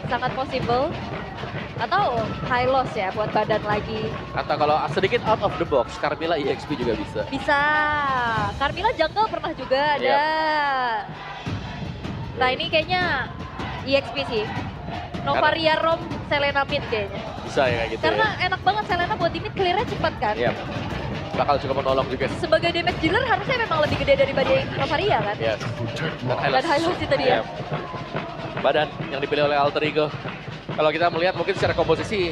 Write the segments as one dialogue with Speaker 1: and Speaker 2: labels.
Speaker 1: sangat possible. Atau high loss ya buat badan lagi.
Speaker 2: Atau kalau sedikit out of the box, Carmilla EXP juga bisa.
Speaker 1: Bisa. Carmilla jungle pernah juga ada. Nah ini kayaknya EXP sih. Novaria Rom, Selena mid kayaknya.
Speaker 2: Bisa ya kayak gitu
Speaker 1: Karena
Speaker 2: ya.
Speaker 1: enak banget Selena buat di mid clear-nya cepat kan.
Speaker 2: Iya. Bakal cukup menolong juga.
Speaker 1: Sebagai damage dealer harusnya memang lebih gede daripada Novaria kan.
Speaker 2: Iya.
Speaker 1: Dan Hylos itu dia.
Speaker 2: Iya. Badan yang dipilih oleh Alter Ego. Kalau kita melihat mungkin secara komposisi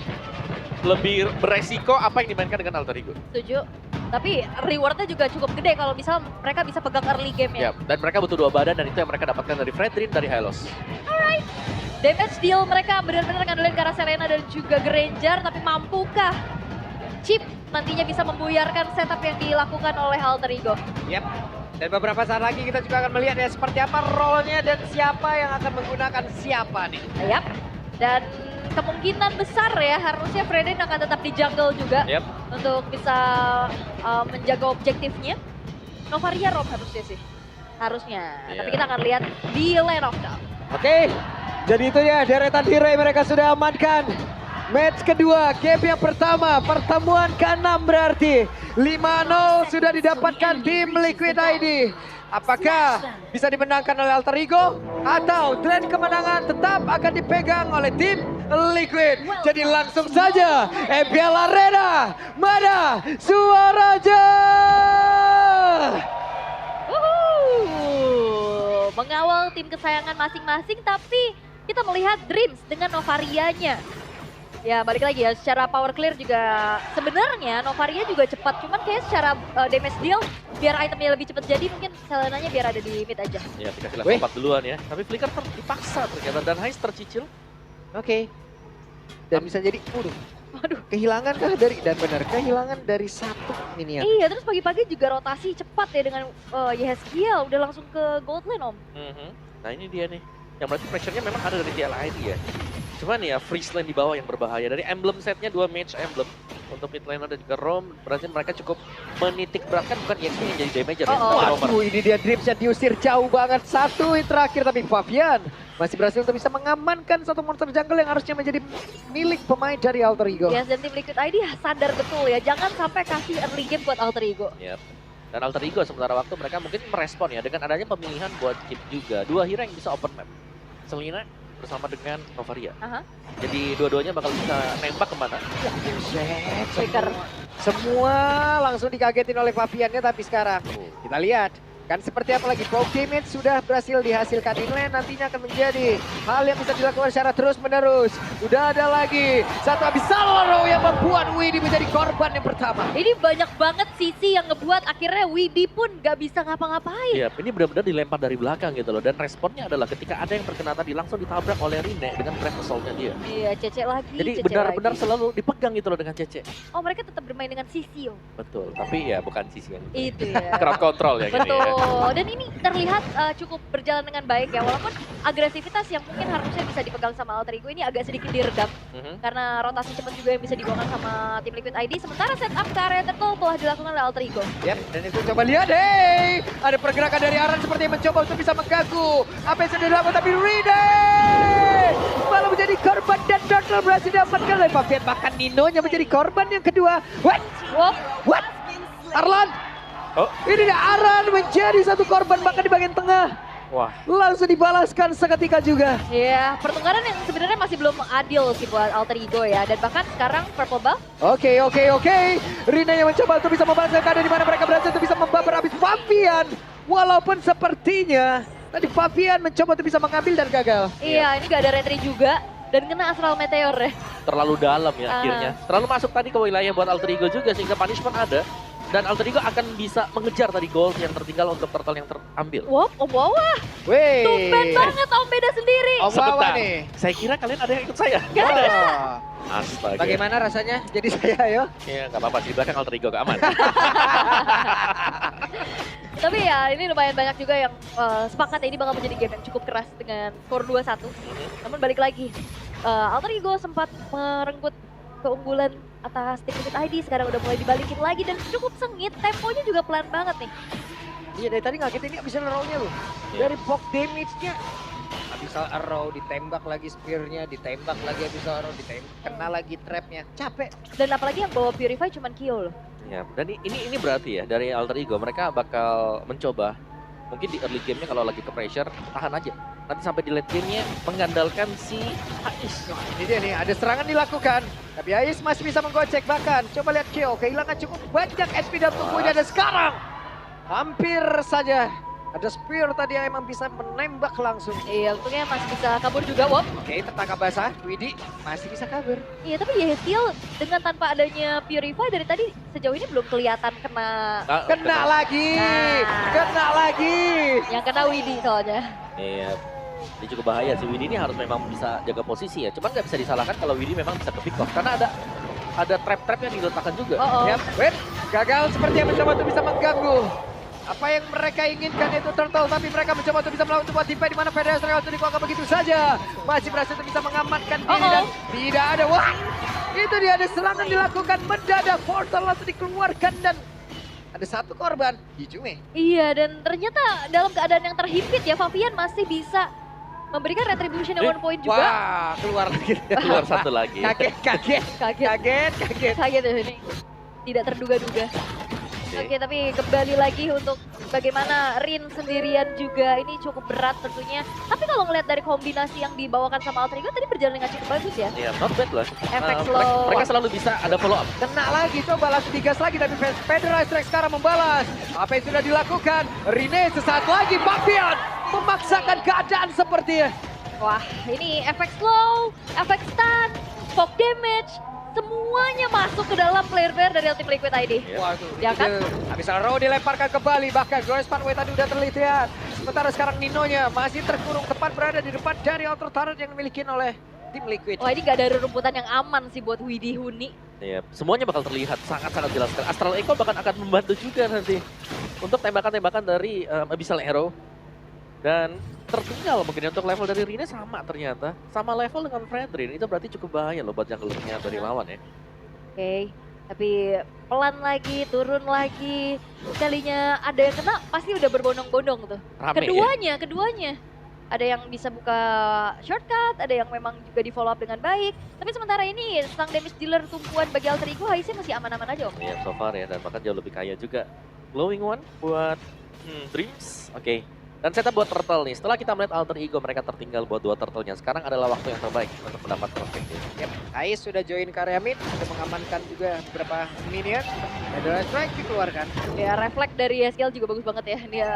Speaker 2: lebih beresiko apa yang dimainkan dengan Alter Ego.
Speaker 1: Setuju. Tapi rewardnya juga cukup gede kalau misal mereka bisa pegang early game
Speaker 2: Ya,
Speaker 1: ya.
Speaker 2: dan mereka butuh 2 badan dan itu yang mereka dapatkan dari Fredrin, dari Hylos.
Speaker 1: Alright. Damage deal mereka benar-benar ngandelin ke arah Selena dan juga Granger. Tapi mampukah Chip nantinya bisa membuyarkan setup yang dilakukan oleh Alter Ego?
Speaker 3: Yap. Dan beberapa saat lagi kita juga akan melihat ya seperti apa role-nya dan siapa yang akan menggunakan siapa nih.
Speaker 1: Yap. Dan kemungkinan besar ya harusnya Fredrin akan tetap di jungle juga
Speaker 2: Yap.
Speaker 1: untuk bisa menjaga objektifnya. Novaria Rom harusnya sih. Harusnya.
Speaker 2: Iya.
Speaker 1: Tapi kita akan lihat di lane of down.
Speaker 3: Oke, jadi itu ya deretan hero yang mereka sudah amankan. Match kedua, game yang pertama, pertemuan ke-6 berarti. 5-0 sudah didapatkan tim Liquid ID. Apakah bisa dimenangkan oleh Alter Ego? Atau tren kemenangan tetap akan dipegang oleh tim Liquid? Jadi langsung saja, MPL Arena, mana Suaraja?
Speaker 1: Mengawal tim kesayangan masing-masing, tapi kita melihat Dreams dengan Novarianya. Ya balik lagi ya, secara power clear juga sebenarnya Novaria juga cepat, cuman kayak secara damage deal biar itemnya lebih cepat jadi mungkin Selenanya biar ada di mid aja.
Speaker 2: Ya, dikasih
Speaker 3: Wih.
Speaker 2: level 4 duluan ya. Tapi Flicker dipaksa ternyata dan Heist tercicil.
Speaker 3: Oke. Dan bisa jadi,
Speaker 1: Waduh.
Speaker 3: kehilangan kah dari, dan benar, kehilangan dari satu minion.
Speaker 1: Iya, terus pagi-pagi juga rotasi cepat ya dengan Yehezkiel udah langsung ke gold lane om.
Speaker 2: Nah ini dia nih. Yang berarti pressure-nya memang ada dari TLID ya. Cuman ya freeze lane di bawah yang berbahaya. Dari emblem setnya 2 mage emblem untuk mid laner dan juga Rom. Berarti mereka cukup menitik beratkan bukan EXP yang jadi damager ya.
Speaker 1: Oh,
Speaker 2: tapi Romer.
Speaker 3: Waduh, ini dia Dreams yang diusir jauh banget. Satu hit terakhir, tapi Fabian masih berhasil untuk bisa mengamankan satu monster jungle yang harusnya menjadi milik pemain dari Alter Ego.
Speaker 1: Yes, dan tim Liquid ID sadar betul ya, jangan sampai kasih early game buat Alter Ego.
Speaker 2: Yap. Dan Alter Ego sementara waktu mereka mungkin merespon ya dengan adanya pemilihan buat Chip juga. 2 hero yang bisa open map. Selena bersama dengan Novaria.
Speaker 1: Aha.
Speaker 2: Jadi dua-duanya bakal bisa nembak kemana.
Speaker 3: Buset,
Speaker 1: Flicker.
Speaker 3: semua langsung dikagetin oleh Fabiannya, tapi sekarang kita lihat. Kan seperti apa lagi, proc damage sudah berhasil dihasilkan in lane, nantinya akan menjadi hal yang bisa dilakukan secara terus menerus. Udah ada lagi satu Abyssal yang membuat Widi menjadi korban yang pertama.
Speaker 1: Ini banyak banget sisi yang ngebuat akhirnya Widi pun gak bisa ngapa-ngapain.
Speaker 2: Iya, ini benar-benar dilempar dari belakang gitu loh. Dan responnya adalah ketika ada yang terkena tadi langsung ditabrak oleh Rine dengan breath assault-nya dia.
Speaker 1: Iya, Cece lagi.
Speaker 2: Jadi
Speaker 1: Cece
Speaker 2: benar-benar
Speaker 1: lagi.
Speaker 2: selalu dipegang gitu loh dengan Cece.
Speaker 1: Oh, mereka tetap bermain dengan sisi om.
Speaker 2: Betul, tapi ya bukan sisi yang
Speaker 1: Itu ya.
Speaker 2: crowd control ya gini ya.
Speaker 1: Betul. Dan ini terlihat cukup berjalan dengan baik ya. Walaupun agresivitas yang mungkin harusnya bisa dipegang sama Alter Ego ini agak sedikit diredam. Karena rotasi cepat juga yang bisa dibawakan sama tim Liquid ID. Sementara setup ke area turtle telah dilakukan oleh Alter Ego.
Speaker 3: Yap, dan itu coba lihat, hey, ada pergerakan dari Aran seperti yang mencoba untuk bisa mengganggu. Apa yang sudah dilakukan, tapi Rine malah menjadi korban dan turtle berhasil didapatkan oleh Fabian. Bahkan Ninonya menjadi korban yang kedua. What? Arlan?
Speaker 2: Oh.
Speaker 3: Ini dia Aran menjadi satu korban bahkan di bagian tengah.
Speaker 2: Wah,
Speaker 3: Langsung dibalaskan seketika juga.
Speaker 1: Iya, pertukaran yang sebenarnya masih belum adil sih buat Alter Ego ya. Dan bahkan sekarang Purple Buff.
Speaker 3: Oke. Rina yang mencoba untuk bisa membalaskan keadaan di mana mereka berhasil untuk bisa membabar habis Fabian. Walaupun sepertinya tadi Fabian mencoba untuk bisa mengambil dan gagal.
Speaker 1: Iya, ini gak ada retry juga. Dan kena Astral Meteor ya.
Speaker 2: terlalu dalam ya akhirnya. Terlalu masuk tadi ke wilayah buat Alter Ego juga sehingga punishment ada. Dan Alter Ego akan bisa mengejar tadi gold yang tertinggal untuk turtle yang terambil.
Speaker 1: Wow, Om Wawa.
Speaker 3: Wih.
Speaker 1: Tumben banget Om Beda sendiri.
Speaker 3: Om Wawa
Speaker 2: Sebentar,
Speaker 3: nih.
Speaker 2: saya kira kalian ada yang ikut saya.
Speaker 1: Gak ada.
Speaker 2: Astaga.
Speaker 3: Bagaimana rasanya? Jadi saya ayo.
Speaker 2: Ya nggak apa-apa sih, di belakang Alter Ego aman.
Speaker 1: Tapi ya ini lumayan banyak juga yang sepakat ini bakal menjadi game yang cukup keras dengan skor 2-1. Namun balik lagi, Alter Ego sempat merenggut keunggulan atas tim Liquid ID, sekarang udah mulai dibalikin lagi dan cukup sengit, temponya juga pelan banget nih.
Speaker 3: Iya dari tadi ngagetin ini bisa rollnya loh.
Speaker 2: Iya.
Speaker 3: Dari block damage-nya. Abyssal Arrow, ditembak lagi spear-nya, ditembak lagi Abyssal Arrow, kena lagi trap-nya. Capek.
Speaker 1: Dan apalagi yang bawa Purify cuman Kyo loh.
Speaker 2: Ya, dan ini berarti ya dari Alter Ego mereka bakal mencoba mungkin di early game-nya kalau lagi ke pressure tahan aja. Nanti sampai di late game-nya mengandalkan si Ais.
Speaker 3: Nah, ini dia nih, ada serangan dilakukan. Tapi Ais masih bisa menggocek bahkan. Coba lihat Kyo, kehilangan cukup banyak SP dalam tubuhnya. Dan sekarang hampir saja ada spear tadi yang emang bisa menembak langsung.
Speaker 1: Iya, untungnya masih bisa kabur juga, Wop.
Speaker 3: Oke, tertangkap basah. Widi masih bisa kabur.
Speaker 1: Iya, tapi Yehtiel dengan tanpa adanya Purify dari tadi sejauh ini belum kelihatan kena.
Speaker 3: Kena lagi,
Speaker 1: Nah.
Speaker 3: kena lagi.
Speaker 1: Yang kena Widi soalnya.
Speaker 2: Iya. Ini cukup bahaya sih. Widi ini harus memang bisa jaga posisi ya. Cuman nggak bisa disalahkan kalau Widi memang bisa ke pick off karena ada trap-trap yang diletakkan juga.
Speaker 1: Oh.
Speaker 3: Yap, wait, gagal seperti yang mencoba untuk bisa mengganggu. Apa yang mereka inginkan itu Turtle, tapi mereka mencoba untuk bisa melakukan sebuah defense di mana Federer Strike untuk dikuangkan begitu saja. Masih berhasil untuk bisa mengamankan diri dan tidak ada. Wah, itu dia ada serangan dilakukan mendadak. Portal langsung dikeluarkan dan ada satu korban, Hijume.
Speaker 1: Iya, dan ternyata dalam keadaan yang terhimpit ya, Favian masih bisa memberikan retribution yang 1 point juga.
Speaker 3: Wah, keluar lagi.
Speaker 2: Keluar satu lagi.
Speaker 3: Kaget.
Speaker 1: Kaget ya ini. Tidak terduga-duga. Oke, tapi kembali lagi untuk bagaimana Rin sendirian juga ini cukup berat tentunya. Tapi kalau ngelihat dari kombinasi yang dibawakan sama Alter Ego tadi berjalan dengan cukup bagus ya.
Speaker 2: Iya, not bad lah.
Speaker 1: Efek
Speaker 2: Mereka,
Speaker 1: slow.
Speaker 2: mereka selalu bisa ada follow up.
Speaker 3: Kena lagi, coba langsung digas lagi tapi Federer Strike sekarang membalas. Apa yang sudah dilakukan? Rine sesaat lagi, Fabian memaksakan keadaan sepertinya.
Speaker 1: Wah, ini efek slow, efek stun, fog damage, semuanya masuk ke dalam player-player dari Team Liquid ID.
Speaker 2: Iya.
Speaker 3: Waduh,
Speaker 1: Ya kan?
Speaker 3: Habis Arrow dilemparkan kembali, bahkan Glorious Pathway tadi udah terlihat. Sementara sekarang Ninonya masih terkurung tepat berada di depan dari outer turret yang dimiliki oleh Team Liquid.
Speaker 1: Wah, ini gak ada rumputan yang aman sih buat Widi Huni.
Speaker 2: Iya, semuanya bakal terlihat sangat-sangat jelas sekali. Astral Echo bahkan akan membantu juga nanti untuk tembakan-tembakan dari Abyssal Arrow. Dan tertinggal mungkin untuk level dari Rine sama ternyata. Sama level dengan Fredrin, itu berarti cukup bahaya loh buat junglernya dari lawan ya.
Speaker 1: Oke, tapi pelan lagi, turun lagi. Kalinya ada yang kena, pasti udah berbondong-bondong tuh.
Speaker 2: Rame
Speaker 1: Keduanya. Ada yang bisa buka shortcut, ada yang memang juga di follow up dengan baik. Tapi sementara ini sang damage dealer tumpuan bagi Alter Ego, Haisnya masih aman-aman aja om.
Speaker 2: Ya. Iya, so far ya, dan bahkan jauh lebih kaya juga. Glowing One buat Dreams, oke. Dan setup buat Turtle nih, setelah kita melihat Alter Ego mereka tertinggal buat 2 Turtle-nya. Sekarang adalah waktu yang terbaik untuk mendapat perspektif.
Speaker 3: Yep, Ais sudah join ke area mid, sudah mengamankan juga beberapa minion. Federer Strike dikeluarkan.
Speaker 1: Ya, refleks dari SKL juga bagus banget ya. Dia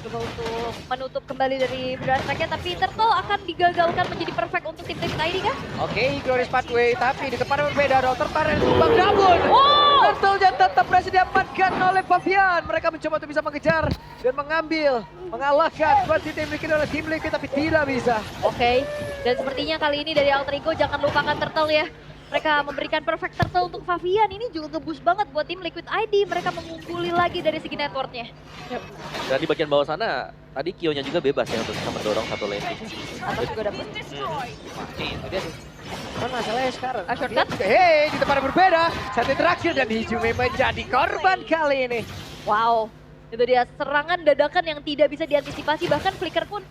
Speaker 1: coba untuk menutup kembali dari Strike-nya, tapi Turtle akan digagalkan menjadi perfect untuk tim ID kah?
Speaker 3: Oke, Glorious Pathway, tapi di tempat yang berbeda, Outer Turret tumbang Dabun. Turtle-nya tetap berhasil diamankan oleh Fabian. Mereka mencoba untuk bisa mengejar dan mengalahkan seperti tim Liquid oleh tim Liquid, tapi tidak bisa.
Speaker 1: Oke, dan sepertinya kali ini dari Alter Ego jangan lupakan Turtle ya. Mereka memberikan perfect Turtle untuk Favian, ini juga nge-boost banget buat tim Liquid ID. Mereka mengungguli lagi dari segi networknya.
Speaker 2: Dan di bagian bawah sana, tadi Kyo-nya juga bebas ya untuk bisa mendorong satu landing.
Speaker 1: Atas juga dapat.
Speaker 3: Itu dia tuh. Cuman masalahnya sekarang.
Speaker 1: Shortcut?
Speaker 3: Hei, di tempat yang berbeda. Satu terakhir dan Hijume menjadi korban kali ini.
Speaker 1: Wow, itu dia serangan dadakan yang tidak bisa diantisipasi. Bahkan Flicker pun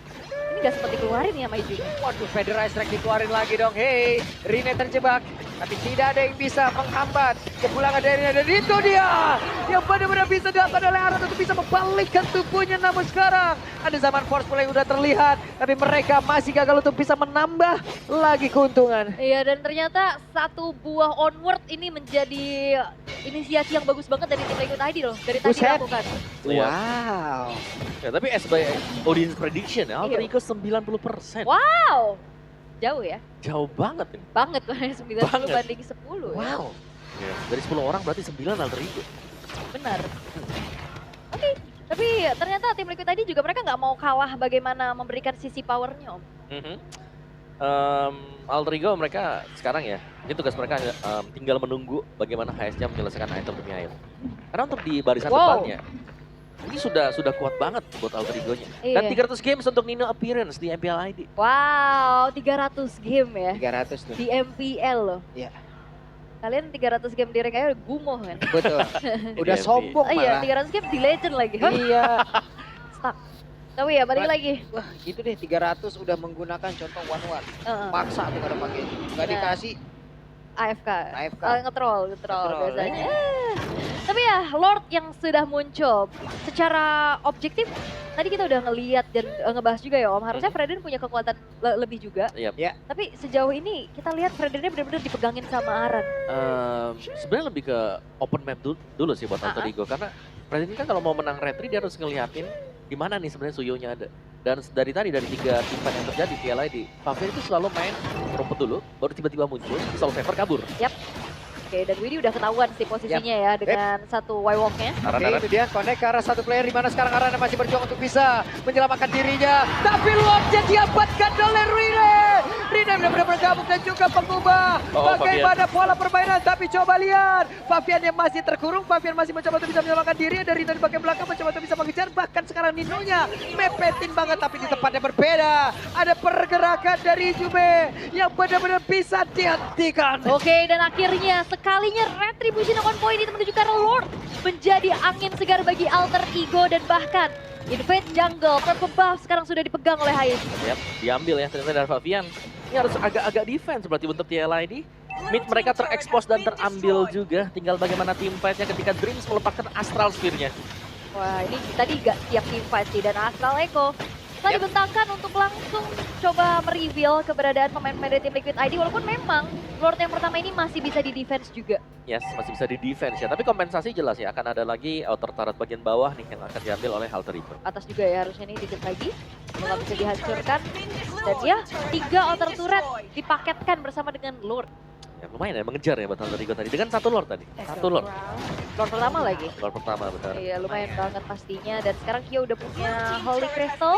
Speaker 1: ini gak sempat dikeluarin ya Maiju.
Speaker 3: Waduh, Federer Strike dikeluarin lagi dong. Hei, Rine terjebak. Tapi tidak ada yang bisa menghambat kepulangan dari Rine. Dan itu dia yang benar-benar bisa dilakukan oleh Arat untuk bisa membalikkan tubuhnya. Namun sekarang ada zaman force play yang udah terlihat. Tapi mereka masih gagal untuk bisa menambah lagi keuntungan.
Speaker 1: Iya, dan ternyata satu buah onward ini menjadi inisiasi yang bagus banget dari tim Liquid ID loh. Dari tadi
Speaker 3: Buset.
Speaker 1: dilakukan.
Speaker 2: Iya.
Speaker 3: Wow.
Speaker 2: Ya, tapi as by audience prediction ya, Alter
Speaker 1: Iya.
Speaker 2: Ego 90%.
Speaker 1: Wow, jauh ya.
Speaker 2: Jauh banget ini.
Speaker 1: Banget, 90
Speaker 2: Banget.
Speaker 1: banding 10 ya.
Speaker 3: Wow.
Speaker 2: Ya, dari 10 orang berarti 9 Alter Ego.
Speaker 1: Benar. Oke, tapi ternyata tim Liquid ID juga mereka nggak mau kalah bagaimana memberikan sisi powernya om.
Speaker 2: Alter Ego mereka sekarang ya, ini tugas mereka tinggal menunggu bagaimana HS-nya menyelesaikan item demi item. Karena untuk di barisan
Speaker 1: Wow.
Speaker 2: depannya, ini sudah kuat banget buat Alter Ego-nya. Dan
Speaker 1: Iya.
Speaker 2: 300 games untuk Nino appearance di MPL ID.
Speaker 1: Wow, 300 game ya
Speaker 3: 300 tuh.
Speaker 1: di MPL loh.
Speaker 3: Iya.
Speaker 1: Kalian 300 game di rank aja udah gumoh kan?
Speaker 3: Betul. Udah
Speaker 2: Di
Speaker 3: sombong
Speaker 1: Oh iya,
Speaker 3: malah.
Speaker 1: 300 game di legend lagi.
Speaker 3: Iya.
Speaker 1: Stuck. Tapi ya balik lagi.
Speaker 3: Wah gitu deh 300 udah menggunakan contoh one-one. Paksa tuh kada pakai. Nggak
Speaker 1: Nah.
Speaker 3: dikasih.
Speaker 1: AFK.
Speaker 3: AFK.
Speaker 1: Ngetroll
Speaker 3: Ngetroll,
Speaker 1: biasanya. Tapi ya Lord yang sudah muncul secara objektif tadi kita udah ngeliat dan ngebahas juga ya Om. Harusnya Freden punya kekuatan lebih juga.
Speaker 2: Iya.
Speaker 3: Ya.
Speaker 1: Tapi sejauh ini kita lihat Fredennya benar-benar dipegangin sama Aran.
Speaker 2: Sebenarnya lebih ke open map dulu sih buat Alter Ego karena Presiden kan kalau mau menang retri dia harus ngeliatin di mana nih sebenarnya Suyonya ada. Dan dari tadi dari 3 tim fight yang terjadi TLID, Pavel itu selalu main rumput dulu, baru tiba-tiba muncul, Soul Saver kabur.
Speaker 1: Oke, dan Widi udah ketahuan sih posisinya ya dengan satu Y-Walk-nya.
Speaker 3: Oke, itu dia connect ke arah satu player di mana sekarang Arana masih berjuang untuk bisa menyelamatkan dirinya. Tapi Lordnya diabatkan oleh Rine. Rine benar-benar bergabung dan juga pengubah bagaimana pola permainan. Tapi coba lihat, Fabian yang masih terkurung, Fabian masih mencoba untuk bisa menyelamatkan diri. Ada Rine di bagian belakang mencoba untuk bisa mengejar. Bahkan sekarang Ninonya mepetin banget tapi di tempat yang berbeda. Ada pergerakan dari Jume yang benar-benar bisa dihentikan.
Speaker 1: Oke, dan akhirnya sekalinya Retribution on point itu menuju ke arah Lord menjadi angin segar bagi Alter Ego dan bahkan Invade Jungle, purple buff sekarang sudah dipegang oleh Hayes.
Speaker 2: Yap, diambil ya ternyata dari Fabian. Ini harus agak-agak defense berarti untuk TLID. Mid mereka terekspos dan terambil juga. Tinggal bagaimana team fight-nya ketika Dreams melepaskan Astral Sphere-nya.
Speaker 1: Wah, ini tadi gak siap team fight sih dan Astral Echo telah dibentangkan untuk langsung coba mereveal keberadaan pemain-pemain dari tim Liquid ID walaupun memang Lord yang pertama ini masih bisa di defense juga.
Speaker 2: Yes, masih bisa di defense ya. Tapi kompensasi jelas ya, akan ada lagi outer turret bagian bawah nih yang akan diambil oleh Alter Ego.
Speaker 1: Atas juga ya harusnya nih dikit lagi. Nggak bisa dihancurkan. Dan ya 3 outer turret dipaketkan bersama dengan Lord.
Speaker 2: Ya, lumayan ya mengejar ya buat Alter Ego tadi. Dengan 1 Lord tadi. 1 Lord.
Speaker 1: Lord pertama lagi.
Speaker 2: Lord pertama benar.
Speaker 1: Iya lumayan banget pastinya. Dan sekarang Kyo udah punya Holy Crystal.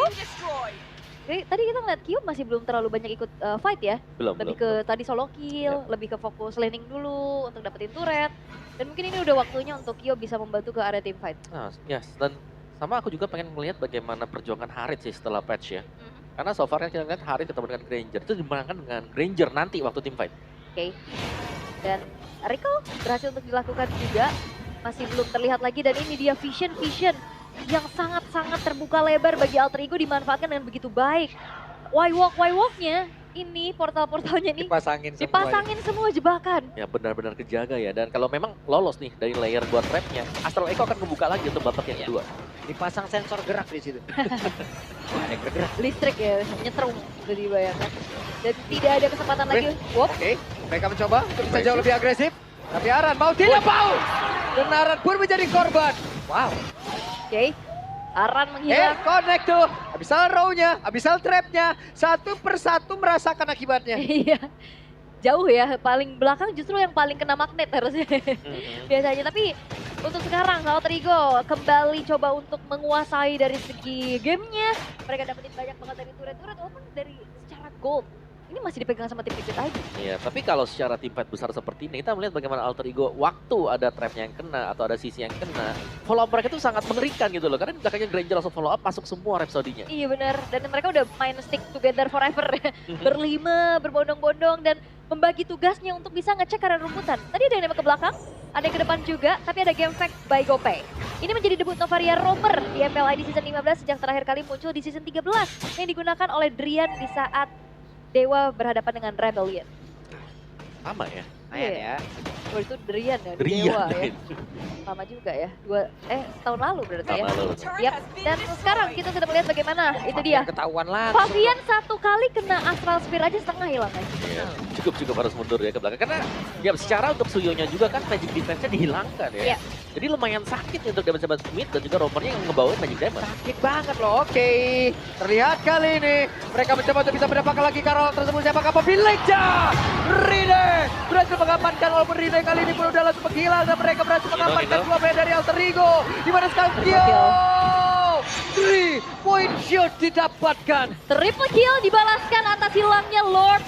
Speaker 1: Jadi, tadi kita ngeliat Kyo masih belum terlalu banyak ikut fight ya. Lebih ke tadi solo kill, lebih ke fokus laning dulu untuk dapetin turret. Dan mungkin ini udah waktunya untuk Kyo bisa membantu ke area team fight.
Speaker 2: Nah, yes. Dan sama aku juga pengen melihat bagaimana perjuangan Harith sih setelah patch ya. Karena so far kan kita lihat Harith ketemu dengan Granger. Itu dimenangkan dengan Granger nanti waktu team fight.
Speaker 1: Oke. Dan Rico berhasil untuk dilakukan juga. Masih belum terlihat lagi dan ini dia vision yang sangat-sangat terbuka lebar bagi Alter Ego dimanfaatkan dengan begitu baik. Y-Walk-nya ini portal-portalnya ini dipasangin semua jebakan.
Speaker 2: Ya benar-benar kejaga ya. Dan kalau memang lolos nih dari layer buat trapnya, Astral Echo akan membuka lagi untuk babak yang kedua.
Speaker 3: Dipasang sensor gerak di situ. Ada bergerak.
Speaker 1: Listrik ya, nyetrum udah dibayangkan. Dan tidak ada kesempatan lagi.
Speaker 3: Oke, mereka mencoba untuk bisa jauh lebih agresif. Tapi Aran mau tidak mau. Dan Aran pun menjadi korban. Wow.
Speaker 1: Oke, Aran menghilang.
Speaker 3: Connect tuh. Abyssal row-nya, Abyssal trap-nya. Satu persatu merasakan akibatnya.
Speaker 1: Iya, jauh ya. Paling belakang justru yang paling kena magnet harusnya. Biasanya, tapi untuk sekarang Alter Ego kembali coba untuk menguasai dari segi gamenya. Mereka dapetin banyak banget dari turret-turret walaupun dari secara gold. Ini masih dipegang sama tim Liquid aja.
Speaker 2: Iya, tapi kalau secara tim fight besar seperti ini, kita melihat bagaimana Alter Ego waktu ada trapnya yang kena atau ada sisi yang kena, follow up mereka itu sangat mengerikan gitu loh. Karena belakangnya Granger langsung follow up, masuk semua Rhapsody-nya.
Speaker 1: Iya benar, dan mereka udah main stick together forever ya. Berlima, berbondong-bondong dan membagi tugasnya untuk bisa ngecek area rumputan. Tadi ada yang nembak ke belakang, ada yang ke depan juga, tapi ada game fact by GoPay. Ini menjadi debut Novaria Roamer di MPLID season 15 sejak terakhir kali muncul di season 13 yang digunakan oleh Drian di saat Dewa berhadapan dengan Rebellion.
Speaker 2: Sama ya.
Speaker 3: Lumayan ya.
Speaker 1: Oh itu Drian ya, di
Speaker 2: Drian,
Speaker 1: Dewa ya.
Speaker 2: Drian.
Speaker 1: Sama juga ya, setahun lalu berarti ya.
Speaker 2: Sama lalu.
Speaker 1: Yap, dan sekarang kita sudah melihat bagaimana, itu dia.
Speaker 3: Ketahuan langsung.
Speaker 1: Fabian satu kali kena Astral Spear aja setengah hilang ya.
Speaker 2: Iya, cukup harus mundur ya ke belakang. Karena ya secara untuk Suyonya juga kan magic defense-nya dihilangkan ya.
Speaker 1: Iya.
Speaker 2: Jadi lumayan sakit untuk damage mid dan juga roamernya yang ngebawain magic damage.
Speaker 3: Sakit banget loh, oke. Terlihat kali ini mereka mencoba untuk bisa mendapatkan lagi Karol tersebut. Siapakah pemiliknya? Rine berhasil mengamankan walaupun Rine kali ini pun udah langsung menghilang dan mereka berhasil mengamankan dua player dari Alter Ego. Dimana sekarang Kyo 3-point shot didapatkan.
Speaker 1: Triple kill dibalaskan atas hilangnya Lord.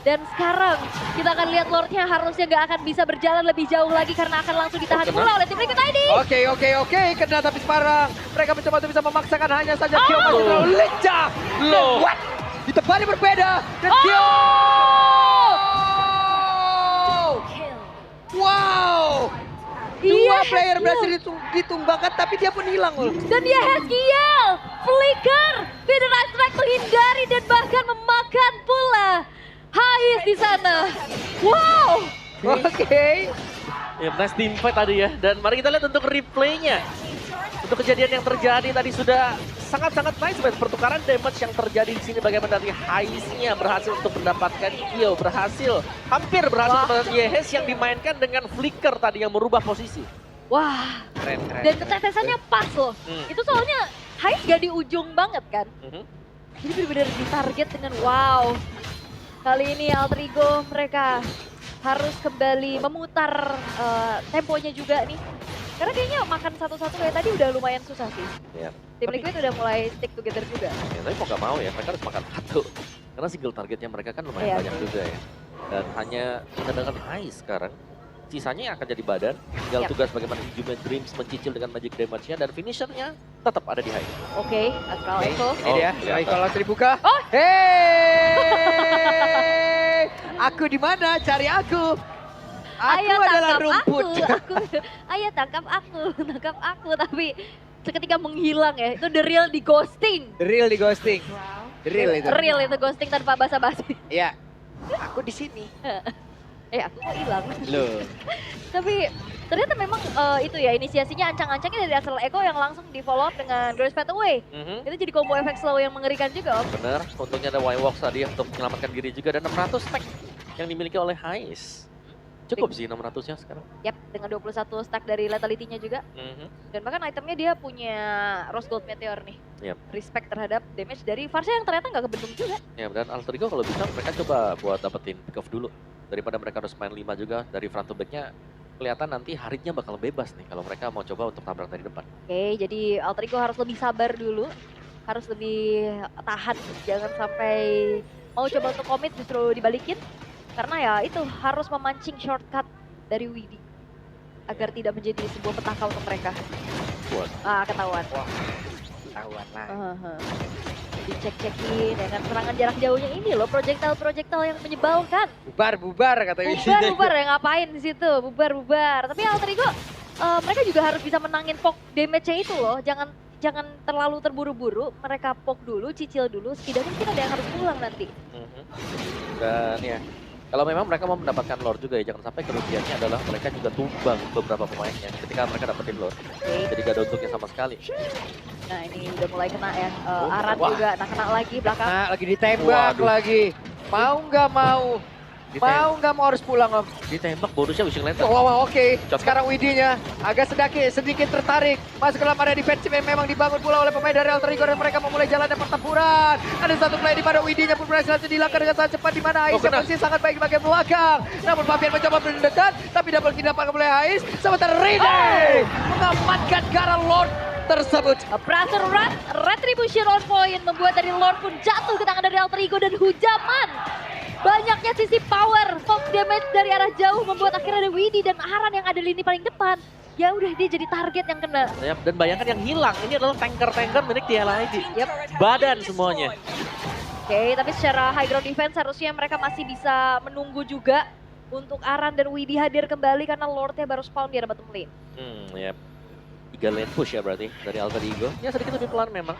Speaker 1: Dan sekarang kita akan lihat Lordnya harusnya nggak akan bisa berjalan lebih jauh lagi karena akan langsung ditahan pula oleh tim Liquid ID.
Speaker 3: Oke, kena tapi sekarang mereka mencoba untuk bisa memaksakan hanya saja Kyo masih terlalu lincah. What? Di tempat yang berbeda dan Kyo. Wow. Dua player berhasil ditumbangkan tapi dia pun hilang loh.
Speaker 1: Dan dia has kill. Flicker. Federal Strike menghindari dan bahkan memakan pula Hais di sana. Wow.
Speaker 3: Oke.
Speaker 2: Ya, nice team fight tadi ya. Dan mari kita lihat untuk replaynya. Untuk kejadian yang terjadi tadi sudah sangat-sangat nice, men. Pertukaran damage yang terjadi di sini bagaimana dari Hais-nya berhasil untuk mendapatkan Kyo, hampir berhasil mendapatkan Yehes yang dimainkan dengan Flicker tadi yang merubah posisi.
Speaker 1: Wah.
Speaker 3: Keren.
Speaker 1: Dan ketetesannya pas loh. Itu soalnya Hais gak di ujung banget kan. Jadi benar-benar ditarget dengan wow. Kali ini Alter Ego mereka harus kembali memutar temponya juga nih. Karena kayaknya makan satu-satu kayak tadi udah lumayan susah sih.
Speaker 2: Ya.
Speaker 1: Tim Liquid udah mulai stick together juga.
Speaker 2: Ya, tapi mau gak mau ya, mereka harus makan satu. Karena single targetnya mereka kan lumayan banyak juga ya. Dan hanya dengan Hais sekarang, sisanya yang akan jadi badan. Tinggal tugas bagaimana Inhuman Dreams mencicil dengan magic damage-nya dan finishernya tetap ada di Hais.
Speaker 1: Oke, Astral Echo.
Speaker 3: Ini dia,
Speaker 2: kelihatan.
Speaker 3: Echo langsung dibuka.
Speaker 1: Oh.
Speaker 3: Hey, aku di mana? Cari aku. Aku
Speaker 1: Ayo
Speaker 3: adalah
Speaker 1: tangkap
Speaker 3: rumput.
Speaker 1: Ayo tangkap aku. Tapi seketika menghilang ya. Itu the real di ghosting.
Speaker 3: The real di ghosting. The real itu.
Speaker 1: Real itu ghosting tanpa basa-basi.
Speaker 3: Iya. Aku di sini.
Speaker 1: Aku kok hilang.
Speaker 3: Loh.
Speaker 1: Tapi ternyata memang itu ya inisiasinya ancang-ancangnya dari Astral Echo yang langsung di follow up dengan Grace Pathway. Itu jadi combo efek slow yang mengerikan juga Om.
Speaker 2: Bener, untungnya ada Y-Walks tadi untuk menyelamatkan diri juga dan 600 stack yang dimiliki oleh Hais. Cukup sih 600-nya sekarang.
Speaker 1: Yap, dengan 21 stack dari lethality-nya juga. Dan bahkan itemnya dia punya Rose Gold Meteor nih.
Speaker 2: Yap.
Speaker 1: Respect terhadap damage dari Varsha yang ternyata nggak kebendung juga.
Speaker 2: Ya, dan Alter Ego kalau bisa mereka coba buat dapetin pick off dulu. Daripada mereka harus main 5 juga dari front to back-nya. Kelihatan nanti Haritnya bakal bebas nih kalau mereka mau coba untuk tabrak dari depan.
Speaker 1: Oke, jadi Alter Ego harus lebih sabar dulu. Harus lebih tahan, jangan sampai mau coba untuk komit justru dibalikin. Karena ya itu harus memancing shortcut dari Widhi. Agar tidak menjadi sebuah petaka untuk mereka.
Speaker 2: Buat.
Speaker 1: Ketahuan.
Speaker 3: Ketahuan lah.
Speaker 1: Dicek-cekin ya kan serangan jarak jauhnya ini loh. Projectile yang menyebalkan.
Speaker 3: Bubar kata
Speaker 1: Bubar ya ngapain di situ? Bubar. Tapi Alter Ego mereka juga harus bisa menangin poke damage-nya itu loh. Jangan terlalu terburu-buru. Mereka poke dulu, cicil dulu. Setidaknya mungkin ada yang harus pulang nanti.
Speaker 2: Dan ya, kalau memang mereka mau mendapatkan lore juga ya, jangan sampai kerugiannya adalah mereka juga tumbang beberapa pemainnya ketika mereka dapetin lore. Jadi gak ada untungnya sama sekali.
Speaker 1: Nah ini udah mulai kena ya, Aran juga, kena lagi belakang.
Speaker 3: Nah, lagi ditembak lagi. Mau nggak mau? Mau nggak mau harus pulang Om.
Speaker 2: Ditembak bonusnya wishing lantern.
Speaker 3: Wow, oke. Sekarang Widhi-nya agak sedikit tertarik. Masuk ke dalam area defensif yang memang dibangun pula oleh pemain dari Alter Ego dan mereka memulai jalannya pertempuran. Ada satu play di mana Widhi-nya pun berhasil langsung dihilangkan dengan sangat cepat di mana Hais yang masih sangat baik di bagian belakang. Namun Fabian mencoba mendekat tapi double kill didapatkan oleh Hais. Sementara Rene mengamankan Gara Lord tersebut.
Speaker 1: Pressure Retribution on point membuat dari Lord pun jatuh ke tangan dari Alter Ego dan hujaman. Banyaknya sisi power, poke damage dari arah jauh membuat akhirnya ada Widhi dan Aran yang ada di lini paling depan. Ya udah dia jadi target yang kena.
Speaker 2: Yap, dan bayangkan yang hilang, ini adalah tanker-tanker milik TLID.
Speaker 1: Yep.
Speaker 2: Badan semuanya.
Speaker 1: Oke, tapi secara high ground defense harusnya mereka masih bisa menunggu juga untuk Aran dan Widhi hadir kembali karena Lordnya baru spawn di arah bottom lane.
Speaker 2: Yap. 3 lane push ya berarti dari Alter Ego. Ya sedikit lebih pelan memang.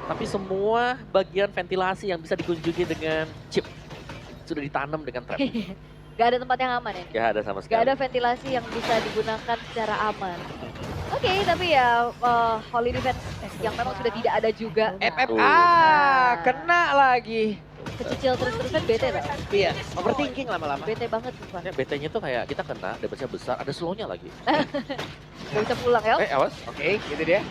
Speaker 2: Tapi semua bagian ventilasi yang bisa dikunjungi dengan chip sudah ditanam dengan trap.
Speaker 1: Gak ada tempat yang aman ya?
Speaker 2: Gak ada sama sekali.
Speaker 1: Gak ada ventilasi yang bisa digunakan secara aman. Oke, tapi ya Holy Defense yang memang sudah tidak ada juga.
Speaker 3: Kena lagi.
Speaker 1: Kecicil terus-terusan bete tak?
Speaker 3: Iya, overthinking lama-lama.
Speaker 1: Bete banget sumpah.
Speaker 2: Ya, BT-nya tuh kayak kita kena, damage-nya besar, ada slow-nya lagi.
Speaker 1: Gak bisa pulang ya?
Speaker 2: Awas.
Speaker 3: Oke, gitu dia.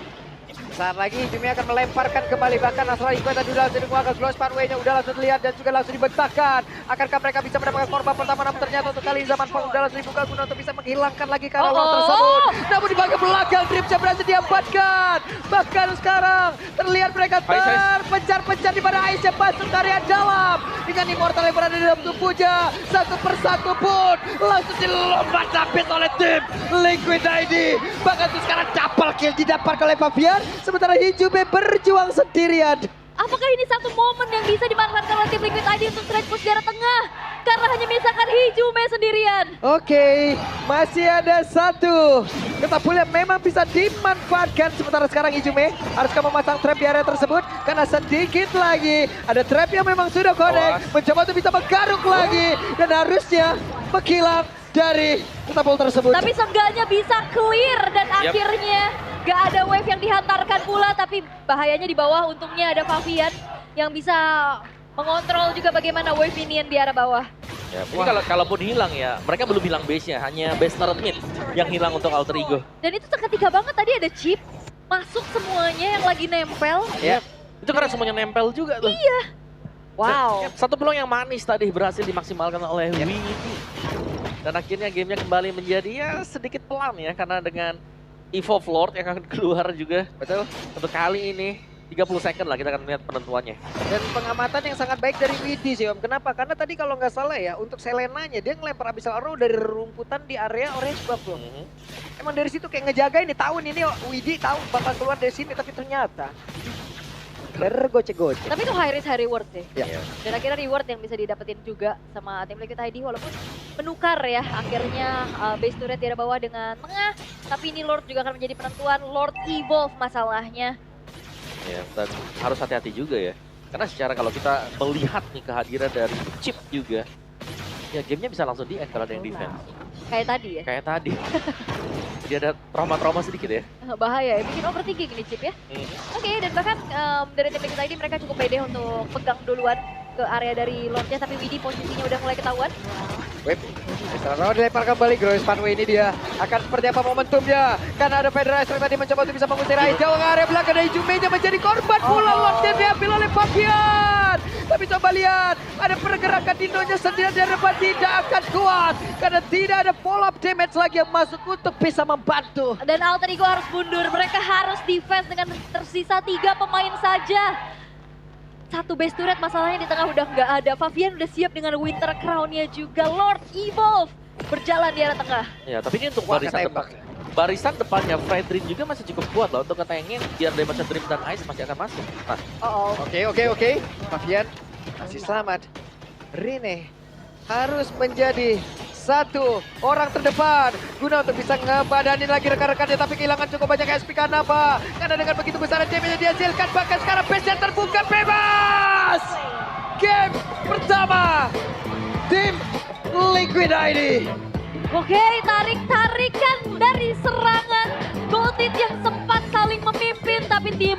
Speaker 3: Saat lagi Jimmy akan melemparkan kembali bahkan Astral Ego tadi udah langsung dikeluarkan Gloss Pathway-nya udah langsung terlihat dan juga langsung dibentangkan. Akankah mereka bisa mendapatkan korban pertama namun ternyata untuk kali ini zaman Fong udah langsung dibuka guna untuk bisa menghilangkan lagi Karolong tersebut. Namun di bagian belakang Dreamsnya berhasil diamankan. Bahkan sekarang terlihat mereka terpencar-pencar di mana Aisyah masuk ke area dalam. Dengan Immortal yang berada di dalam tubuhnya. Satu persatu pun langsung dilompat habis oleh tim Liquid ID. Bahkan tuh sekarang double kill didapatkan oleh Fabian. Sementara Hijube berjuang sendirian.
Speaker 1: Apakah ini satu momen yang bisa dimanfaatkan oleh tim Liquid ID untuk trade push di arah tengah? Karena hanya menyisakan Ijume sendirian.
Speaker 3: Oke, masih ada satu. Ketapulnya memang bisa dimanfaatkan. Sementara sekarang Ijume haruskah memasang trap di area tersebut? Karena sedikit lagi ada trap yang memang sudah connect. Mencoba untuk bisa menggaruk lagi. Dan harusnya menghilang dari ketapul tersebut.
Speaker 1: Tapi seenggaknya bisa clear dan akhirnya gak ada wave yang dihantarkan pula. Tapi bahayanya di bawah, untungnya ada Favian yang bisa mengontrol juga bagaimana wave minion di arah bawah.
Speaker 2: Ya, ini kalaupun hilang ya, mereka belum hilang base-nya, hanya base turret mid yang hilang untuk alter ego.
Speaker 1: Dan itu seketika banget tadi ada chip masuk semuanya yang lagi nempel.
Speaker 2: Ya, itu karena semuanya nempel juga tuh.
Speaker 1: Iya. Wow.
Speaker 2: Satu peluang yang manis tadi berhasil dimaksimalkan oleh Winnie. Dan akhirnya gamenya kembali menjadi ya sedikit pelan ya, karena dengan Evolve Lord yang akan keluar juga.
Speaker 3: Betul.
Speaker 2: Untuk kali ini 30 second lah kita akan melihat penentuannya.
Speaker 3: Dan pengamatan yang sangat baik dari Widi sih Om. Kenapa? Karena tadi kalau nggak salah ya, untuk Selenanya dia ngelempar Abyssal Arrow dari rumputan di area orange buff loh. Emang dari situ kayak ngejaga ini, tahu ini Widi tahu bakal keluar dari sini, tapi ternyata tergocek-gocek.
Speaker 1: Tapi itu high risk high reward sih.
Speaker 3: Ya.
Speaker 1: Dan akhirnya reward yang bisa didapetin juga sama tim Liquid ID walaupun menukar ya akhirnya base turret di arah bawah dengan tengah. Tapi ini Lord juga akan menjadi penentuan. Lord Evolve masalahnya.
Speaker 2: Ya, dan harus hati-hati juga ya. Karena secara kalau kita melihat nih kehadiran dari Chip juga, ya gamenya bisa langsung di-end kalau ada yang defense.
Speaker 1: Kayak tadi ya.
Speaker 2: Kayak tadi. Jadi ada trauma-trauma sedikit ya.
Speaker 1: Bahaya ya, bikin overthinking ini Chip ya. Oke, dan bahkan dari tim Liquid ID mereka cukup pede untuk pegang duluan ke area dari Lordnya. Tapi Widi posisinya udah mulai ketahuan.
Speaker 3: Web, Abyssal dilempar kembali. Gross Funway ini dia akan seperti apa momentumnya. Karena ada Federation tadi mencoba untuk bisa mengusir Rai jauh ke area belakang dari Jumeja menjadi korban pula. Lordnya diambil oleh Fabian. Tapi coba lihat, ada pergerakan Dinonya sendiri dari depan tidak akan kuat. Karena tidak ada follow up damage lagi yang masuk untuk bisa membantu.
Speaker 1: Dan Alter Ego harus mundur, mereka harus defense dengan tersisa 3 pemain saja. Satu base turret masalahnya di tengah udah nggak ada. Favian udah siap dengan Winter Crown-nya juga. Lord Evolve berjalan di arah tengah.
Speaker 2: Ya, tapi ini untuk
Speaker 3: Wah,
Speaker 2: barisan
Speaker 3: ketembak.
Speaker 2: depan. Barisan depannya Fredrin juga masih cukup kuat loh untuk ngetengin biar damage Dream dan Ice masih akan masuk. Nah,
Speaker 3: Oke. Favian masih selamat. Rene harus menjadi satu orang terdepan guna untuk bisa ngebadanin lagi rekan-rekannya, tapi kehilangan cukup banyak SP karena apa? Karena dengan begitu besar damage yang dihasilkan, bahkan sekarang base-nya terbuka bebas. Game pertama tim Liquid ID.
Speaker 1: Oke, tarik-tarikan dari serangan Gold Team yang sempat saling memimpin, tapi tim